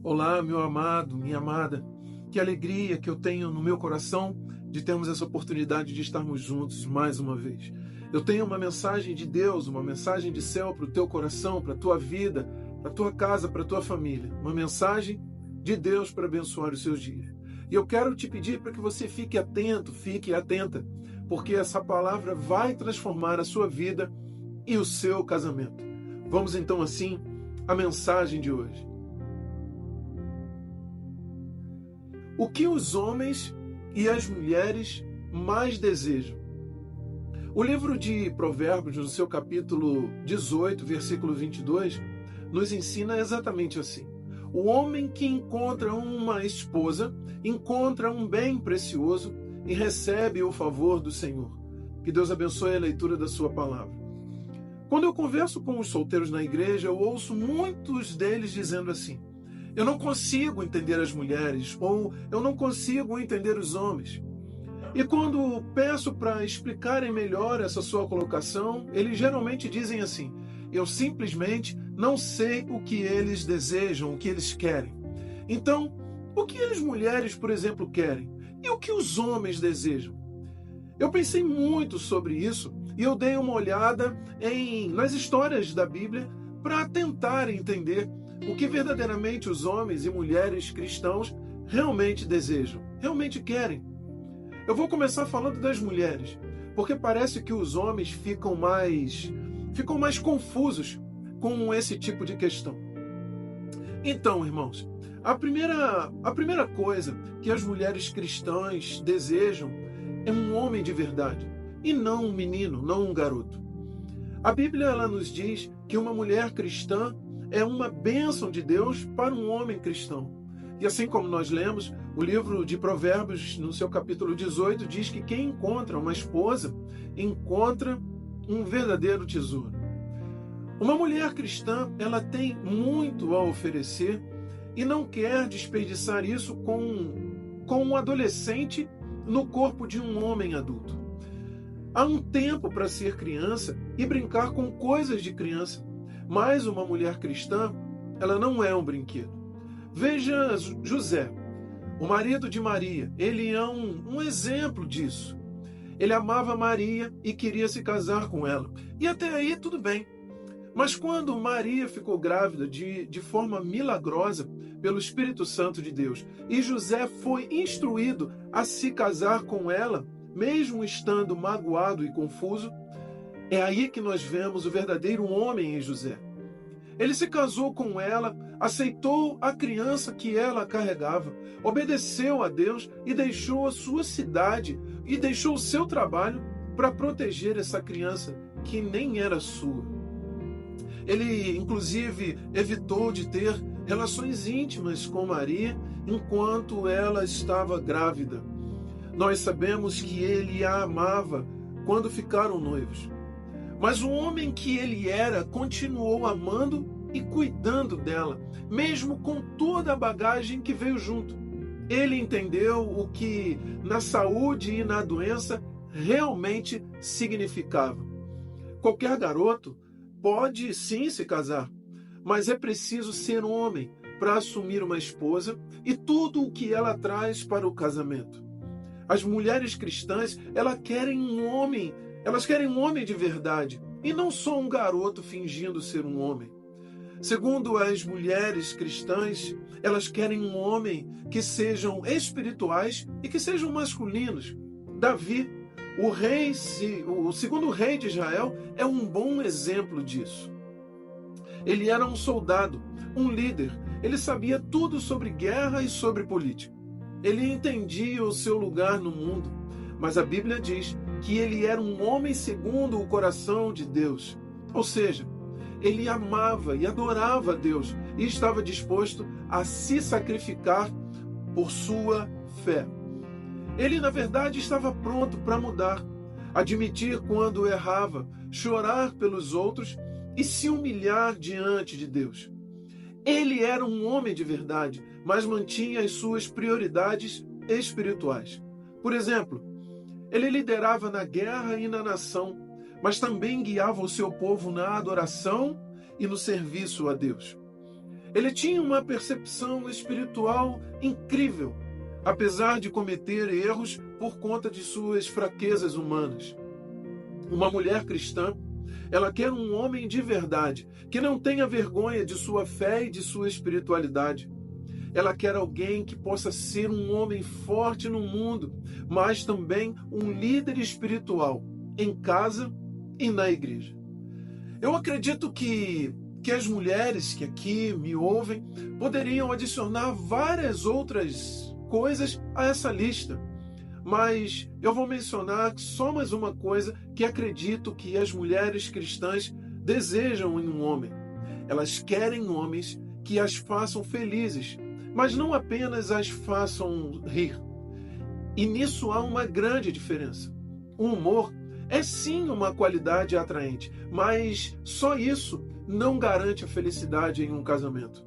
Olá, meu amado, minha amada. Que alegria que eu tenho no meu coração de termos essa oportunidade de estarmos juntos mais uma vez. Eu tenho uma mensagem de Deus, uma mensagem de céu para o teu coração, para a tua vida, para a tua casa, para a tua família. Uma mensagem de Deus para abençoar os seus dias. E eu quero te pedir para que você fique atento, fique atenta, porque essa palavra vai transformar a sua vida e o seu casamento. Vamos então assim à mensagem de hoje. O que os homens e as mulheres mais desejam? O livro de Provérbios, no seu capítulo 18, versículo 22, nos ensina exatamente assim. O homem que encontra uma esposa, encontra um bem precioso e recebe o favor do Senhor. Que Deus abençoe a leitura da sua palavra. Quando eu converso com os solteiros na igreja, eu ouço muitos deles dizendo assim: eu não consigo entender as mulheres, ou eu não consigo entender os homens. E quando peço para explicarem melhor essa sua colocação, eles geralmente dizem assim: eu simplesmente não sei o que eles desejam, o que eles querem. Então, o que as mulheres, por exemplo, querem? E o que os homens desejam? Eu pensei muito sobre isso e eu dei uma olhada nas histórias da Bíblia para tentar entender o que verdadeiramente os homens e mulheres cristãos realmente desejam, realmente querem. Eu vou começar falando das mulheres, porque parece que os homens ficam mais confusos com esse tipo de questão. Então, irmãos, a primeira coisa que as mulheres cristãs desejam é um homem de verdade, e não um menino, não um garoto. A Bíblia ela nos diz que uma mulher cristã é uma bênção de Deus para um homem cristão. E assim como nós lemos, o livro de Provérbios, no seu capítulo 18, diz que quem encontra uma esposa, encontra um verdadeiro tesouro. Uma mulher cristã, ela tem muito a oferecer e não quer desperdiçar isso com um adolescente no corpo de um homem adulto. Há um tempo para ser criança e brincar com coisas de criança. Mas uma mulher cristã, ela não é um brinquedo. Veja José, o marido de Maria. Ele é um exemplo disso. Ele amava Maria e queria se casar com ela. E até aí tudo bem. Mas quando Maria ficou grávida de forma milagrosa pelo Espírito Santo de Deus, e José foi instruído a se casar com ela, mesmo estando magoado e confuso, é aí que nós vemos o verdadeiro homem em José. Ele se casou com ela, aceitou a criança que ela carregava, obedeceu a Deus e deixou a sua cidade e deixou o seu trabalho para proteger essa criança que nem era sua. Ele, inclusive, evitou de ter relações íntimas com Maria enquanto ela estava grávida. Nós sabemos que ele a amava quando ficaram noivos. Mas o homem que ele era continuou amando e cuidando dela, mesmo com toda a bagagem que veio junto. Ele entendeu o que na saúde e na doença realmente significava. Qualquer garoto pode sim se casar, mas é preciso ser homem para assumir uma esposa e tudo o que ela traz para o casamento. As mulheres cristãs, elas querem um homem de verdade e não só um garoto fingindo ser um homem. Segundo as mulheres cristãs, elas querem um homem que sejam espirituais e que sejam masculinos. Davi, o segundo rei de Israel, é um bom exemplo disso. Ele era um soldado, um líder. Ele sabia tudo sobre guerra e sobre política. Ele entendia o seu lugar no mundo, mas a Bíblia diz que ele era um homem segundo o coração de Deus. Ou seja, ele amava e adorava a Deus e estava disposto a se sacrificar por sua fé. Ele, na verdade, estava pronto para mudar, admitir quando errava, chorar pelos outros e se humilhar diante de Deus. Ele era um homem de verdade, mas mantinha as suas prioridades espirituais. Por exemplo, ele liderava na guerra e na nação, mas também guiava o seu povo na adoração e no serviço a Deus. Ele tinha uma percepção espiritual incrível, apesar de cometer erros por conta de suas fraquezas humanas. Uma mulher cristã, ela quer um homem de verdade, que não tenha vergonha de sua fé e de sua espiritualidade. Ela quer alguém que possa ser um homem forte no mundo, mas também um líder espiritual, em casa e na igreja. Eu acredito que as mulheres que aqui me ouvem poderiam adicionar várias outras coisas a essa lista. Mas eu vou mencionar só mais uma coisa que acredito que as mulheres cristãs desejam em um homem. Elas querem homens que as façam felizes, mas não apenas as façam rir. E nisso há uma grande diferença. O humor é sim uma qualidade atraente, mas só isso não garante a felicidade em um casamento.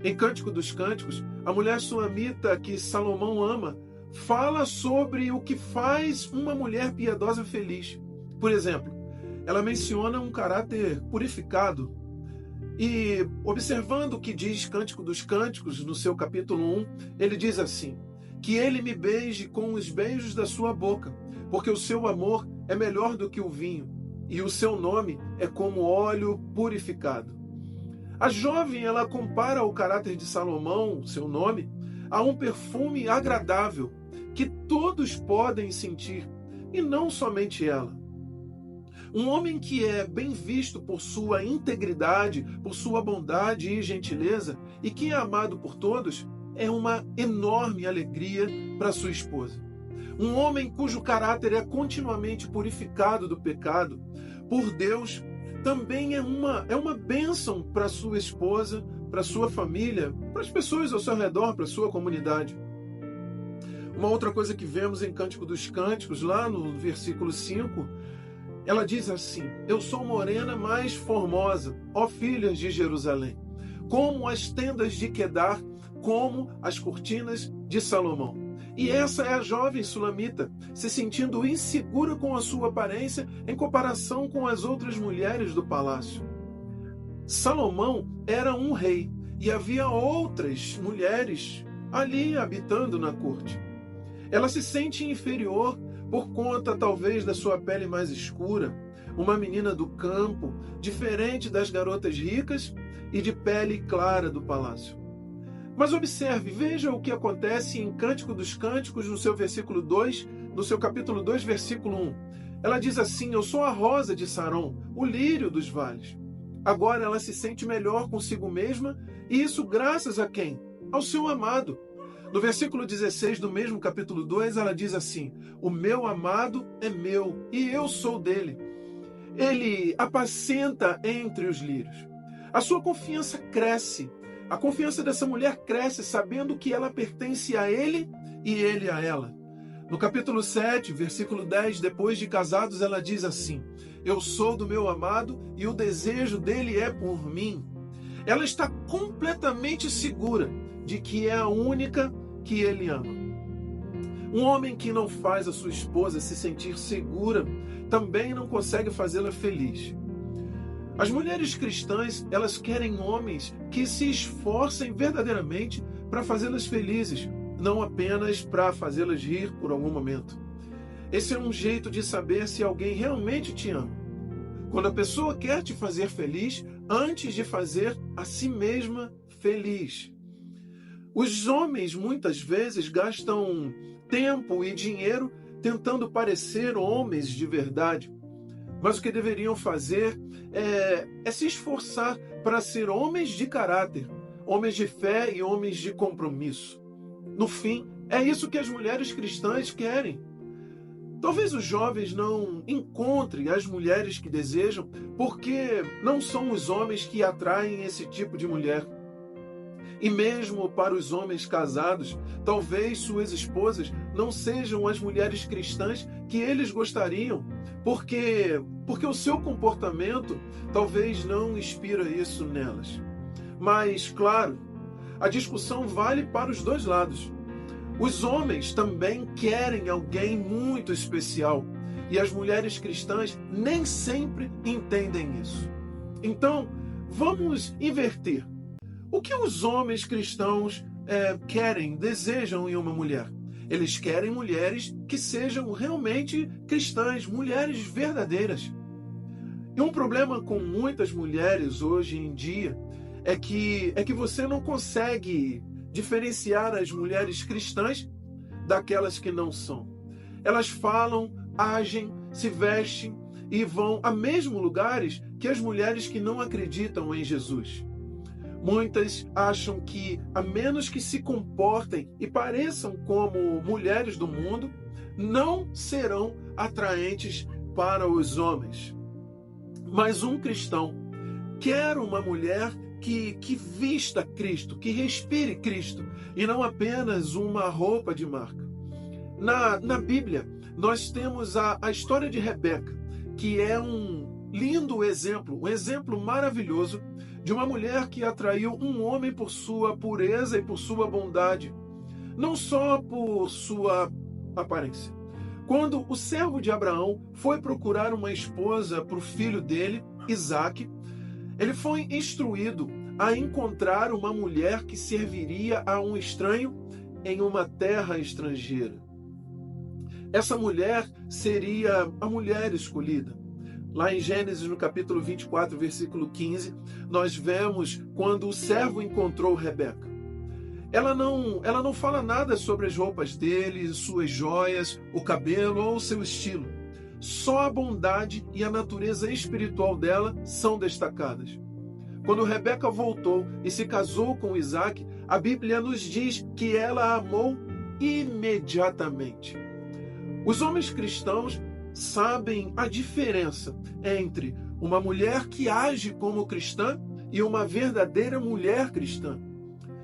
Em Cântico dos Cânticos, a mulher sulamita que Salomão ama fala sobre o que faz uma mulher piedosa feliz. Por exemplo, ela menciona um caráter purificado. E observando o que diz Cântico dos Cânticos, no seu capítulo 1, ele diz assim: que ele me beije com os beijos da sua boca, porque o seu amor é melhor do que o vinho, e o seu nome é como óleo purificado. A jovem, ela compara o caráter de Salomão, seu nome, a um perfume agradável, que todos podem sentir, e não somente ela. Um homem que é bem visto por sua integridade, por sua bondade e gentileza, e que é amado por todos, é uma enorme alegria para sua esposa. Um homem cujo caráter é continuamente purificado do pecado por Deus, também é uma bênção para sua esposa, para sua família, para as pessoas ao seu redor, para a sua comunidade. Uma outra coisa que vemos em Cântico dos Cânticos, lá no versículo 5, ela diz assim: eu sou morena mais formosa, ó filhas de Jerusalém, como as tendas de Quedar, como as cortinas de Salomão. E essa é a jovem sulamita, se sentindo insegura com a sua aparência em comparação com as outras mulheres do palácio. Salomão era um rei e havia outras mulheres ali habitando na corte. Ela se sente inferior por conta talvez da sua pele mais escura, uma menina do campo, diferente das garotas ricas e de pele clara do palácio. Mas observe, veja o que acontece em Cântico dos Cânticos, no seu versículo 2, no seu capítulo 2, versículo 1. Ela diz assim: eu sou a rosa de Saron, o lírio dos vales. Agora ela se sente melhor consigo mesma, e isso graças a quem? Ao seu amado. No versículo 16 do mesmo capítulo 2, ela diz assim: o meu amado é meu, e eu sou dele. Ele apacenta entre os lírios. A sua confiança cresce. A confiança dessa mulher cresce sabendo que ela pertence a ele e ele a ela. No capítulo 7, versículo 10, depois de casados, ela diz assim: eu sou do meu amado e o desejo dele é por mim. Ela está completamente segura de que é a única que ele ama. Um homem que não faz a sua esposa se sentir segura também não consegue fazê-la feliz. As mulheres cristãs, elas querem homens que se esforcem verdadeiramente para fazê-las felizes, não apenas para fazê-las rir por algum momento. Esse é um jeito de saber se alguém realmente te ama. Quando a pessoa quer te fazer feliz antes de fazer a si mesma feliz. Os homens muitas vezes gastam tempo e dinheiro tentando parecer homens de verdade. Mas o que deveriam fazer é se esforçar para ser homens de caráter, homens de fé e homens de compromisso. No fim, é isso que as mulheres cristãs querem. Talvez os jovens não encontrem as mulheres que desejam, porque não são os homens que atraem esse tipo de mulher. E mesmo para os homens casados, talvez suas esposas não sejam as mulheres cristãs que eles gostariam, porque o seu comportamento talvez não inspira isso nelas. Mas, claro, a discussão vale para os dois lados. Os homens também querem alguém muito especial, e as mulheres cristãs nem sempre entendem isso. Então, vamos inverter. O que os homens cristãos querem, desejam em uma mulher? Eles querem mulheres que sejam realmente cristãs, mulheres verdadeiras. E um problema com muitas mulheres hoje em dia é que você não consegue diferenciar as mulheres cristãs daquelas que não são. Elas falam, agem, se vestem e vão a mesmos lugares que as mulheres que não acreditam em Jesus. Muitas acham que, a menos que se comportem e pareçam como mulheres do mundo, não serão atraentes para os homens. Mas um cristão quer uma mulher que vista Cristo, que respire Cristo, e não apenas uma roupa de marca. Na Bíblia, nós temos a história de Rebeca, que é um lindo exemplo, um exemplo maravilhoso de uma mulher que atraiu um homem por sua pureza e por sua bondade, não só por sua aparência. Quando o servo de Abraão foi procurar uma esposa para o filho dele, Isaque, ele foi instruído a encontrar uma mulher que serviria a um estranho em uma terra estrangeira. Essa mulher seria a mulher escolhida. Lá em Gênesis, no capítulo 24, versículo 15, nós vemos quando o servo encontrou Rebeca. Ela não fala nada sobre as roupas dele, suas joias, o cabelo ou seu estilo. Só a bondade e a natureza espiritual dela são destacadas. Quando Rebeca voltou e se casou com Isaque, a Bíblia nos diz que ela a amou imediatamente. Os homens cristãos sabem a diferença entre uma mulher que age como cristã e uma verdadeira mulher cristã.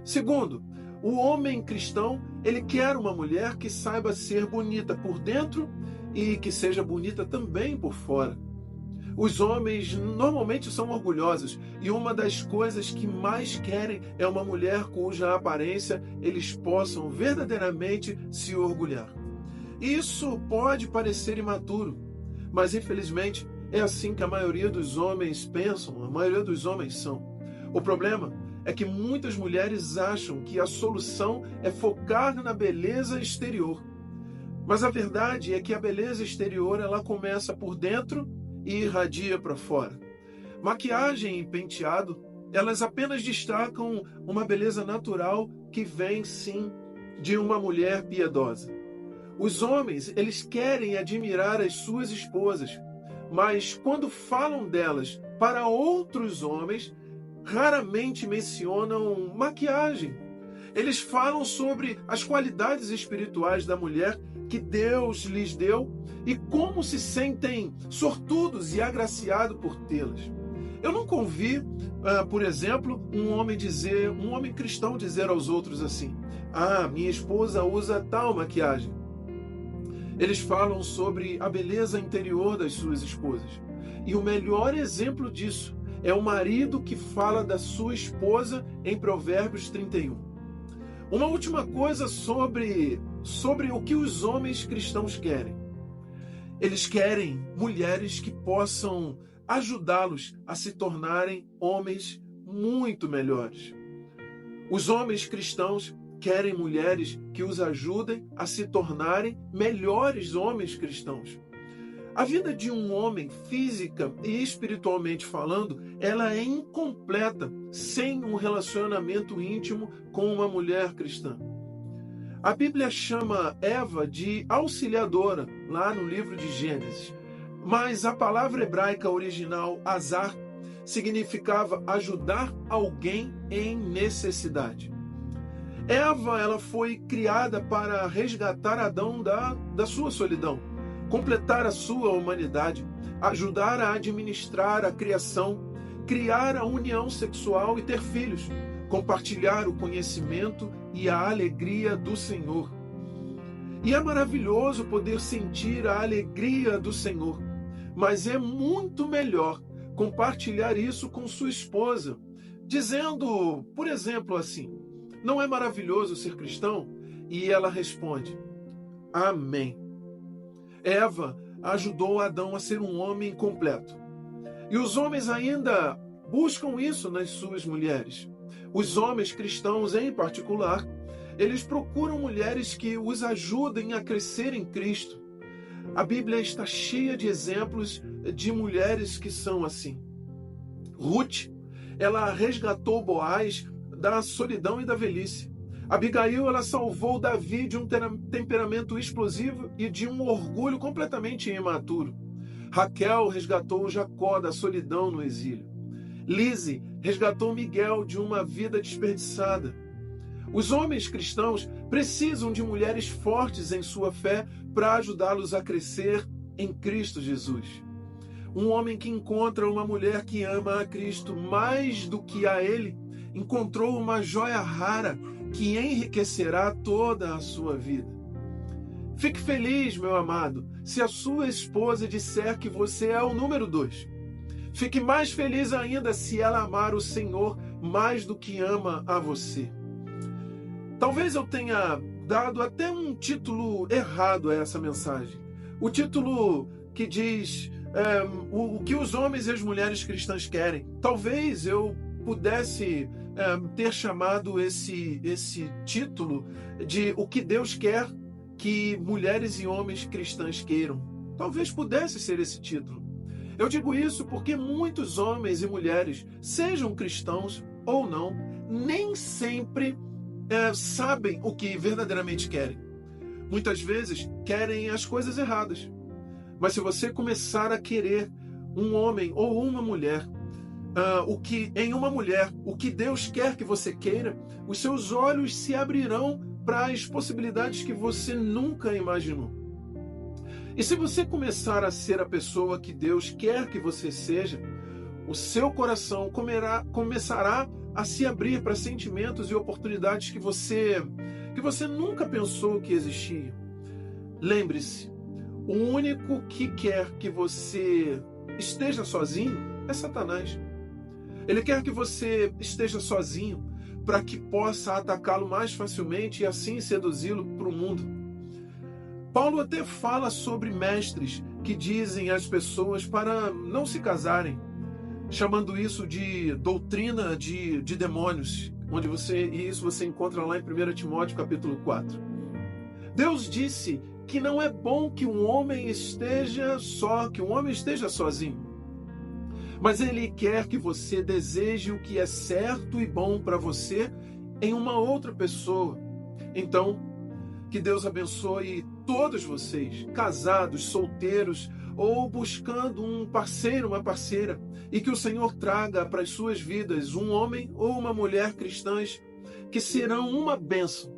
Segundo, o homem cristão, ele quer uma mulher que saiba ser bonita por dentro e que seja bonita também por fora. Os homens normalmente são orgulhosos e uma das coisas que mais querem é uma mulher cuja aparência eles possam verdadeiramente se orgulhar. Isso pode parecer imaturo, mas infelizmente é assim que a maioria dos homens pensam, a maioria dos homens são. O problema é que muitas mulheres acham que a solução é focar na beleza exterior. Mas a verdade é que a beleza exterior ela começa por dentro e irradia para fora. Maquiagem e penteado, elas apenas destacam uma beleza natural que vem sim de uma mulher piedosa. Os homens, eles querem admirar as suas esposas, mas quando falam delas para outros homens, raramente mencionam maquiagem. Eles falam sobre as qualidades espirituais da mulher que Deus lhes deu e como se sentem sortudos e agraciados por tê-las. Eu nunca ouvi, por exemplo, um homem cristão dizer aos outros assim: minha esposa usa tal maquiagem. Eles falam sobre a beleza interior das suas esposas. E o melhor exemplo disso é o marido que fala da sua esposa em Provérbios 31. Uma última coisa sobre o que os homens cristãos querem. Eles querem mulheres que possam ajudá-los a se tornarem homens muito melhores. Os homens cristãos querem mulheres que os ajudem a se tornarem melhores homens cristãos. A vida de um homem, física e espiritualmente falando, ela é incompleta sem um relacionamento íntimo com uma mulher cristã. A Bíblia chama Eva de auxiliadora, lá no livro de Gênesis. Mas a palavra hebraica original, azar, significava ajudar alguém em necessidade. Eva, ela foi criada para resgatar Adão da sua solidão, completar a sua humanidade, ajudar a administrar a criação, criar a união sexual e ter filhos, compartilhar o conhecimento e a alegria do Senhor. E é maravilhoso poder sentir a alegria do Senhor, mas é muito melhor compartilhar isso com sua esposa, dizendo, por exemplo, assim: não é maravilhoso ser cristão? E ela responde: amém. Eva ajudou Adão a ser um homem completo. E os homens ainda buscam isso nas suas mulheres. Os homens cristãos, em particular, eles procuram mulheres que os ajudem a crescer em Cristo. A Bíblia está cheia de exemplos de mulheres que são assim. Ruth, ela resgatou Boaz da solidão e da velhice. Abigail, ela salvou Davi de um temperamento explosivo e de um orgulho completamente imaturo. Raquel resgatou Jacó da solidão no exílio. Lise resgatou Miguel de uma vida desperdiçada. Os homens cristãos precisam de mulheres fortes em sua fé para ajudá-los a crescer em Cristo Jesus. Um homem que encontra uma mulher que ama a Cristo mais do que a ele, encontrou uma joia rara que enriquecerá toda a sua vida. Fique feliz, meu amado, se a sua esposa disser que você é o número 2. Fique mais feliz ainda se ela amar o Senhor mais do que ama a você. Talvez eu tenha dado até um título errado a essa mensagem. O título que diz o que os homens e as mulheres cristãs querem. Talvez eu pudesse ter chamado esse título de o que Deus quer que mulheres e homens cristãs queiram. Talvez pudesse ser esse título. Eu digo isso porque muitos homens e mulheres, sejam cristãos ou não, nem sempre sabem o que verdadeiramente querem. Muitas vezes querem as coisas erradas. Mas se você começar a querer um homem ou uma mulher, em uma mulher, o que Deus quer que você queira, os seus olhos se abrirão para as possibilidades que você nunca imaginou. E se você começar a ser a pessoa que Deus quer que você seja, o seu coração começará a se abrir para sentimentos e oportunidades que você nunca pensou que existiam. Lembre-se, o único que quer que você esteja sozinho é Satanás. Ele quer que você esteja sozinho para que possa atacá-lo mais facilmente e assim seduzi-lo para o mundo. Paulo até fala sobre mestres que dizem às pessoas para não se casarem, chamando isso de doutrina de demônios, isso você encontra lá em 1 Timóteo capítulo 4. Deus disse que não é bom que um homem esteja sozinho. Mas Ele quer que você deseje o que é certo e bom para você em uma outra pessoa. Então, que Deus abençoe todos vocês, casados, solteiros ou buscando um parceiro, uma parceira, e que o Senhor traga para as suas vidas um homem ou uma mulher cristãs que serão uma bênção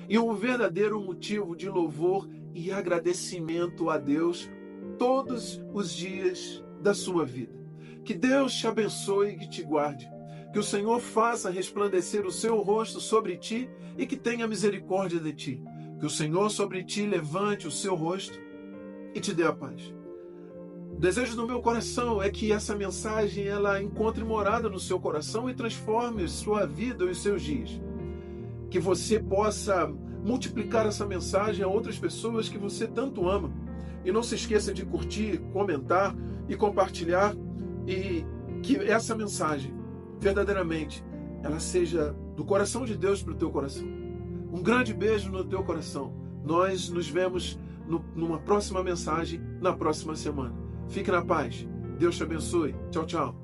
e um verdadeiro motivo de louvor e agradecimento a Deus todos os dias da sua vida. Que Deus te abençoe e que te guarde. Que o Senhor faça resplandecer o seu rosto sobre ti e que tenha misericórdia de ti. Que o Senhor sobre ti levante o seu rosto e te dê a paz. O desejo do meu coração é que essa mensagem ela encontre morada no seu coração e transforme sua vida e os seus dias. Que você possa multiplicar essa mensagem a outras pessoas que você tanto ama. E não se esqueça de curtir, comentar e compartilhar, e que essa mensagem, verdadeiramente, ela seja do coração de Deus para o teu coração. Um grande beijo no teu coração. Nós nos vemos numa próxima mensagem, na próxima semana. Fique na paz. Deus te abençoe. Tchau, tchau.